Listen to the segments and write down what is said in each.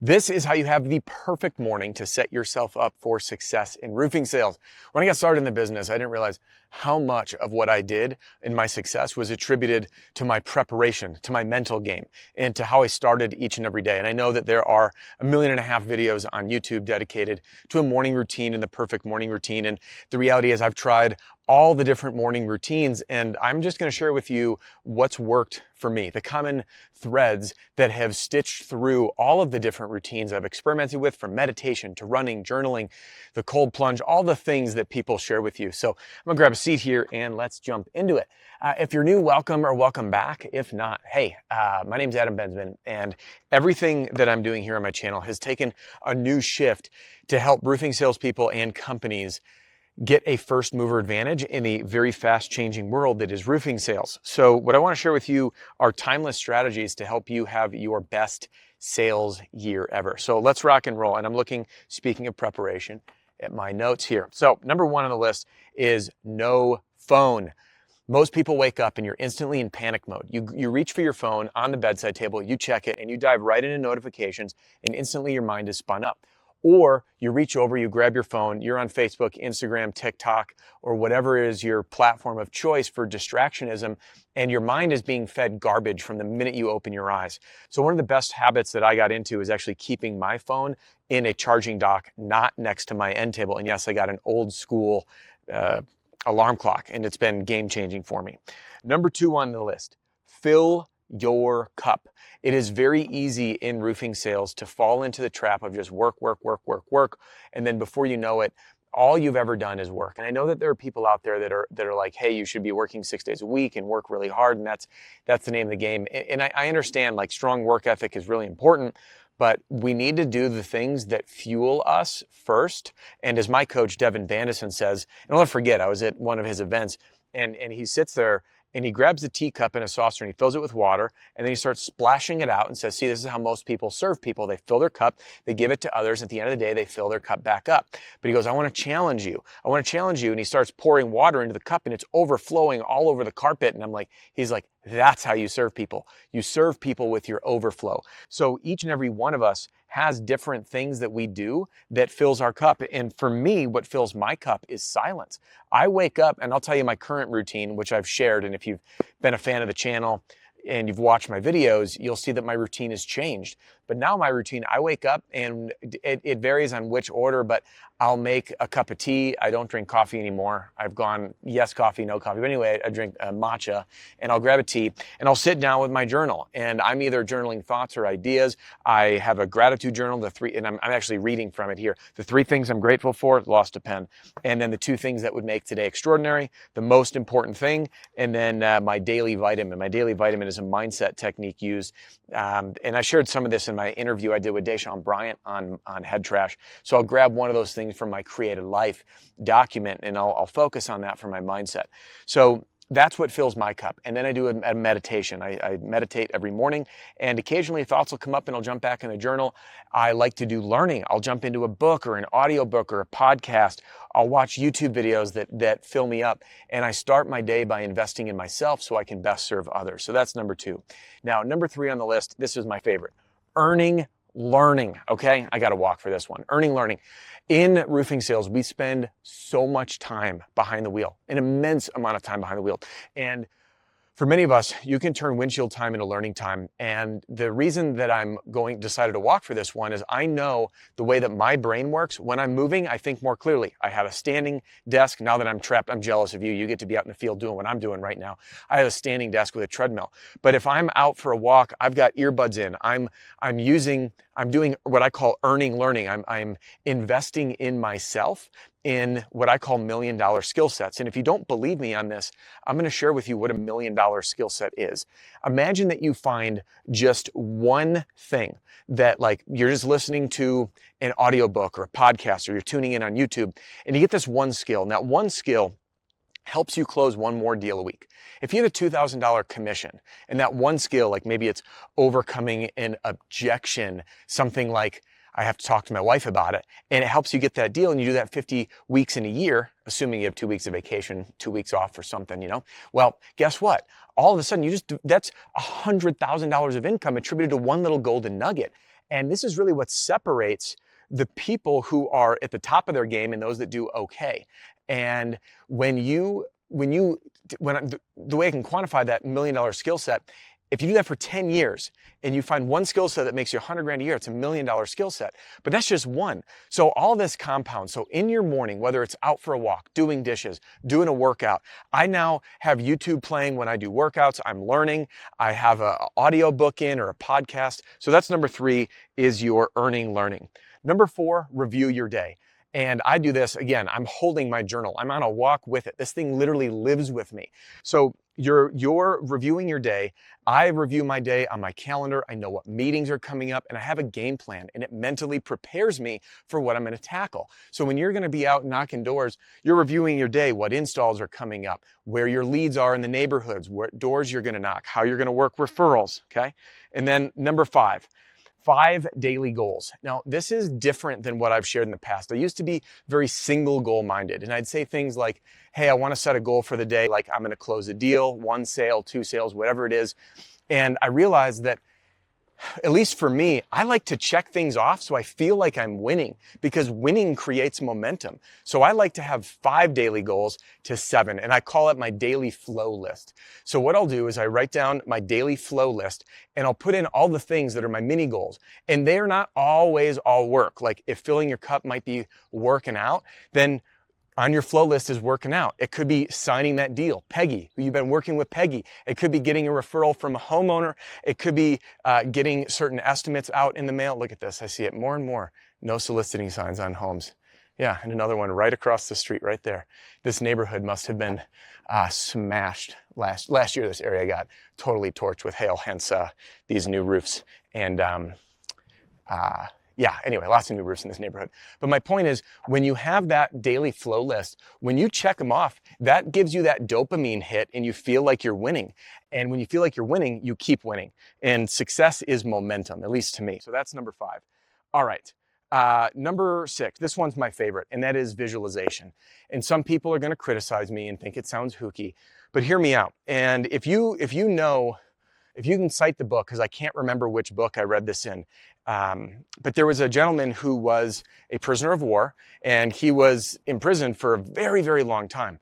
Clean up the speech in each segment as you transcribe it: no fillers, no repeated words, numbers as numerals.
This is how you have the perfect morning to set yourself up for success in roofing sales. When I got started in the business, I didn't realize how much of what I did in my success was attributed to my preparation, to my mental game, and to how I started each and every day. And I know that there are 1.5 million videos on YouTube dedicated to a morning routine and the perfect morning routine. And the reality is I've tried all the different morning routines, and I'm just going to share with you what's worked for me, the common threads that have stitched through all of the different routines I've experimented with, from meditation to running, journaling, the cold plunge, all the things that people share with you. So I'm gonna grab a seat here and let's jump into it. If you're new, welcome or welcome back. If not, hey, my name's Adam Bensman, and everything that I'm doing here on my channel has taken a new shift to help roofing salespeople and companies get a first mover advantage in a very fast changing world that is roofing sales. So what I want to share with you are timeless strategies to help you have your best sales year ever. So let's rock and roll. And I'm looking, speaking of preparation, at my notes here. So number one on the list is no phone. Most people wake up and you're instantly in panic mode. You reach for your phone on the bedside table, you check it, and you dive right into notifications, and instantly your mind is spun up. Or you reach over, you grab your phone, you're on Facebook, Instagram, TikTok, or whatever is your platform of choice for distractionism, and your mind is being fed garbage from the minute you open your eyes. So one of the best habits that I got into is actually keeping my phone in a charging dock, not next to my end table. And yes, I got an old school alarm clock, and it's been game changing for me. Number two on the list, fill your cup. It is very easy in roofing sales to fall into the trap of just work. And then before you know it, all you've ever done is work. And I know that there are people out there that are like, hey, you should be working 6 days a week and work really hard. And that's the name of the game. And I understand, like, strong work ethic is really important, but we need to do the things that fuel us first. And as my coach, Devin Bandison, says, and I'll never forget, I was at one of his events, and he sits there and he grabs the teacup in a saucer and he fills it with water, and then he starts splashing it out and says, see, this is how most people serve people. They fill their cup, they give it to others. At the end of the day, they fill their cup back up. But he goes, I want to challenge you. I want to challenge you. And he starts pouring water into the cup, and it's overflowing all over the carpet. And he's like, that's how you serve people. You serve people with your overflow. So each and every one of us has different things that we do that fills our cup. And for me, what fills my cup is silence. I wake up, and I'll tell you my current routine, which I've shared. And if you've been a fan of the channel and you've watched my videos, you'll see that my routine has changed. But now my routine, I wake up, and it varies on which order, but I'll make a cup of tea. I don't drink coffee anymore. I've gone yes coffee, no coffee. But anyway, I drink matcha, and I'll grab a tea, and I'll sit down with my journal. And I'm either journaling thoughts or ideas. I have a gratitude journal, and I'm actually reading from it here. The 3 things I'm grateful for, lost a pen. And then the 2 things that would make today extraordinary, the most important thing, and then my daily vitamin. My daily vitamin is a mindset technique used. And I shared some of this in my interview I did with Deshaun Bryant on Head Trash. So I'll grab one of those things from my Created Life document, and I'll focus on that for my mindset. So that's what fills my cup. And then I do a meditation. I meditate every morning, and occasionally thoughts will come up and I'll jump back in the journal. I like to do learning. I'll jump into a book or an audiobook or a podcast. I'll watch YouTube videos that fill me up. And I start my day by investing in myself so I can best serve others. So that's number 2. Now, number 3 on the list, this is my favorite. Earning learning. Okay, I got to walk for this one. Earning learning. In roofing sales, we spend so much time behind the wheel, an immense amount of time behind the wheel. And for many of us, you can turn windshield time into learning time. And the reason that I'm decided to walk for this one is I know the way that my brain works. When I'm moving, I think more clearly. I have a standing desk. Now that I'm trapped, I'm jealous of you. You get to be out in the field doing what I'm doing right now. I have a standing desk with a treadmill. But if I'm out for a walk, I've got earbuds in. I'm doing what I call earning learning. I'm investing in myself in what I call $1 million skill sets. And if you don't believe me on this, I'm going to share with you what a $1 million skill set is. Imagine that you find just one thing that, like, you're just listening to an audiobook or a podcast, or you're tuning in on YouTube, and you get this one skill. Now, one skill helps you close one more deal a week. If you have a $2,000 commission, and that one skill, like maybe it's overcoming an objection, something like, I have to talk to my wife about it, and it helps you get that deal, and you do that 50 weeks in a year, assuming you have 2 weeks of vacation, 2 weeks off or something, Well, guess what? All of a sudden, that's $100,000 of income attributed to one little golden nugget. And this is really what separates the people who are at the top of their game and those that do okay. And the way I can quantify that $1 million skill set, if you do that for 10 years and you find one skill set that makes you 100 grand a year, it's $1 million skill set. But that's just one. So all this compounds. So in your morning, whether it's out for a walk, doing dishes, doing a workout, I now have YouTube playing when I do workouts. I'm learning. I have an audio book in or a podcast. So that's number 3, is your earning learning. Number 4, review your day. And I do this, again, I'm holding my journal. I'm on a walk with it. This thing literally lives with me. So you're reviewing your day. I review my day on my calendar. I know what meetings are coming up, and I have a game plan, and it mentally prepares me for what I'm going to tackle. So when you're going to be out knocking doors, you're reviewing your day, what installs are coming up, where your leads are in the neighborhoods, what doors you're going to knock, how you're going to work referrals, okay? And then number 5 daily goals. Now, this is different than what I've shared in the past. I used to be very single goal minded, and I'd say things like, hey, I want to set a goal for the day, like I'm going to close a deal, 1 sale, 2 sales, whatever it is. And I realized that, at least for me, I like to check things off so I feel like I'm winning, because winning creates momentum. So I like to have 5 daily goals to 7, and I call it my daily flow list. So what I'll do is I write down my daily flow list, and I'll put in all the things that are my mini goals. And they're not always all work. Like if filling your cup might be working out, then on your flow list is working out. It could be signing that deal. Peggy, who you've been working with Peggy. It could be getting a referral from a homeowner. It could be getting certain estimates out in the mail. Look at this, I see it more and more. No soliciting signs on homes. Yeah, and another one right across the street right there. This neighborhood must have been smashed last year. This area got totally torched with hail, hence these new roofs. And yeah, anyway, lots of new roofs in this neighborhood. But my point is, when you have that daily flow list, when you check them off, that gives you that dopamine hit and you feel like you're winning. And when you feel like you're winning, you keep winning. And success is momentum, at least to me. So that's number 5. All right. Number 6, this one's my favorite, and that is visualization. And some people are going to criticize me and think it sounds hooky, but hear me out. And if you can cite the book, because I can't remember which book I read this in, but there was a gentleman who was a prisoner of war, and he was imprisoned for a very, very long time,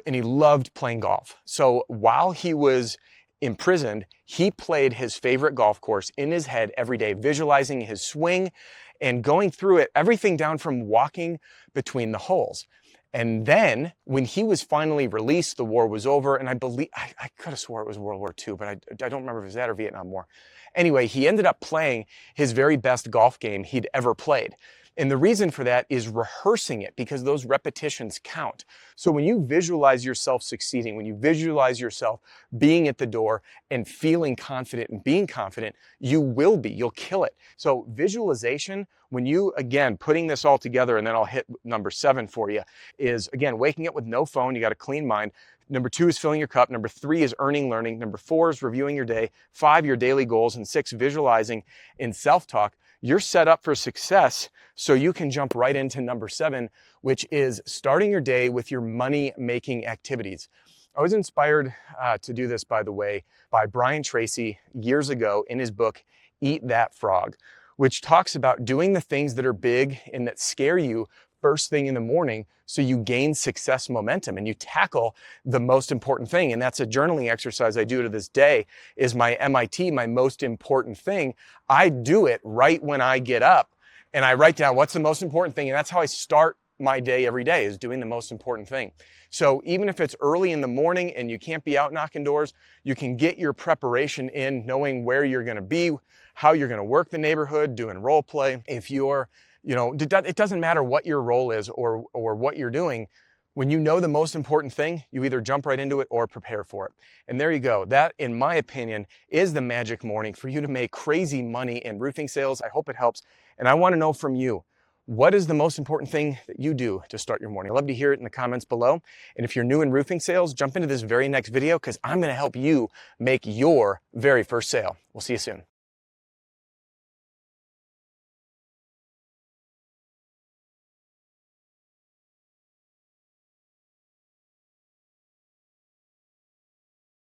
and he loved playing golf. So while he was imprisoned, he played his favorite golf course in his head every day, visualizing his swing and going through it, everything down from walking between the holes. And then when he was finally released, the war was over. And I believe, I could have swore it was World War II, but I don't remember if it was that or Vietnam War. Anyway, he ended up playing his very best golf game he'd ever played. And the reason for that is rehearsing it, because those repetitions count. So when you visualize yourself succeeding, when you visualize yourself being at the door and feeling confident and being confident, you will be, you'll kill it. So visualization, when you, again, putting this all together, and then I'll hit number 7 for you, is again, waking up with no phone, you got a clean mind. Number 2 is filling your cup. Number 3 is earning learning. Number 4 is reviewing your day. 5, your daily goals. And 6, visualizing in self-talk. You're set up for success, so you can jump right into number 7, which is starting your day with your money-making activities. I was inspired to do this, by the way, by Brian Tracy years ago in his book, Eat That Frog, which talks about doing the things that are big and that scare you first thing in the morning, so you gain success momentum and you tackle the most important thing. And that's a journaling exercise I do to this day, is my MIT, my most important thing. I do it right when I get up, and I write down what's the most important thing. And that's how I start my day every day, is doing the most important thing. So even if it's early in the morning and you can't be out knocking doors, you can get your preparation in, knowing where you're going to be, how you're going to work the neighborhood, doing role play. If you're, it doesn't matter what your role is or what you're doing. When you know the most important thing, you either jump right into it or prepare for it. And there you go. That, in my opinion, is the magic morning for you to make crazy money in roofing sales. I hope it helps. And I want to know from you, what is the most important thing that you do to start your morning? I'd love to hear it in the comments below. And if you're new in roofing sales, jump into this very next video, because I'm going to help you make your very first sale. We'll see you soon.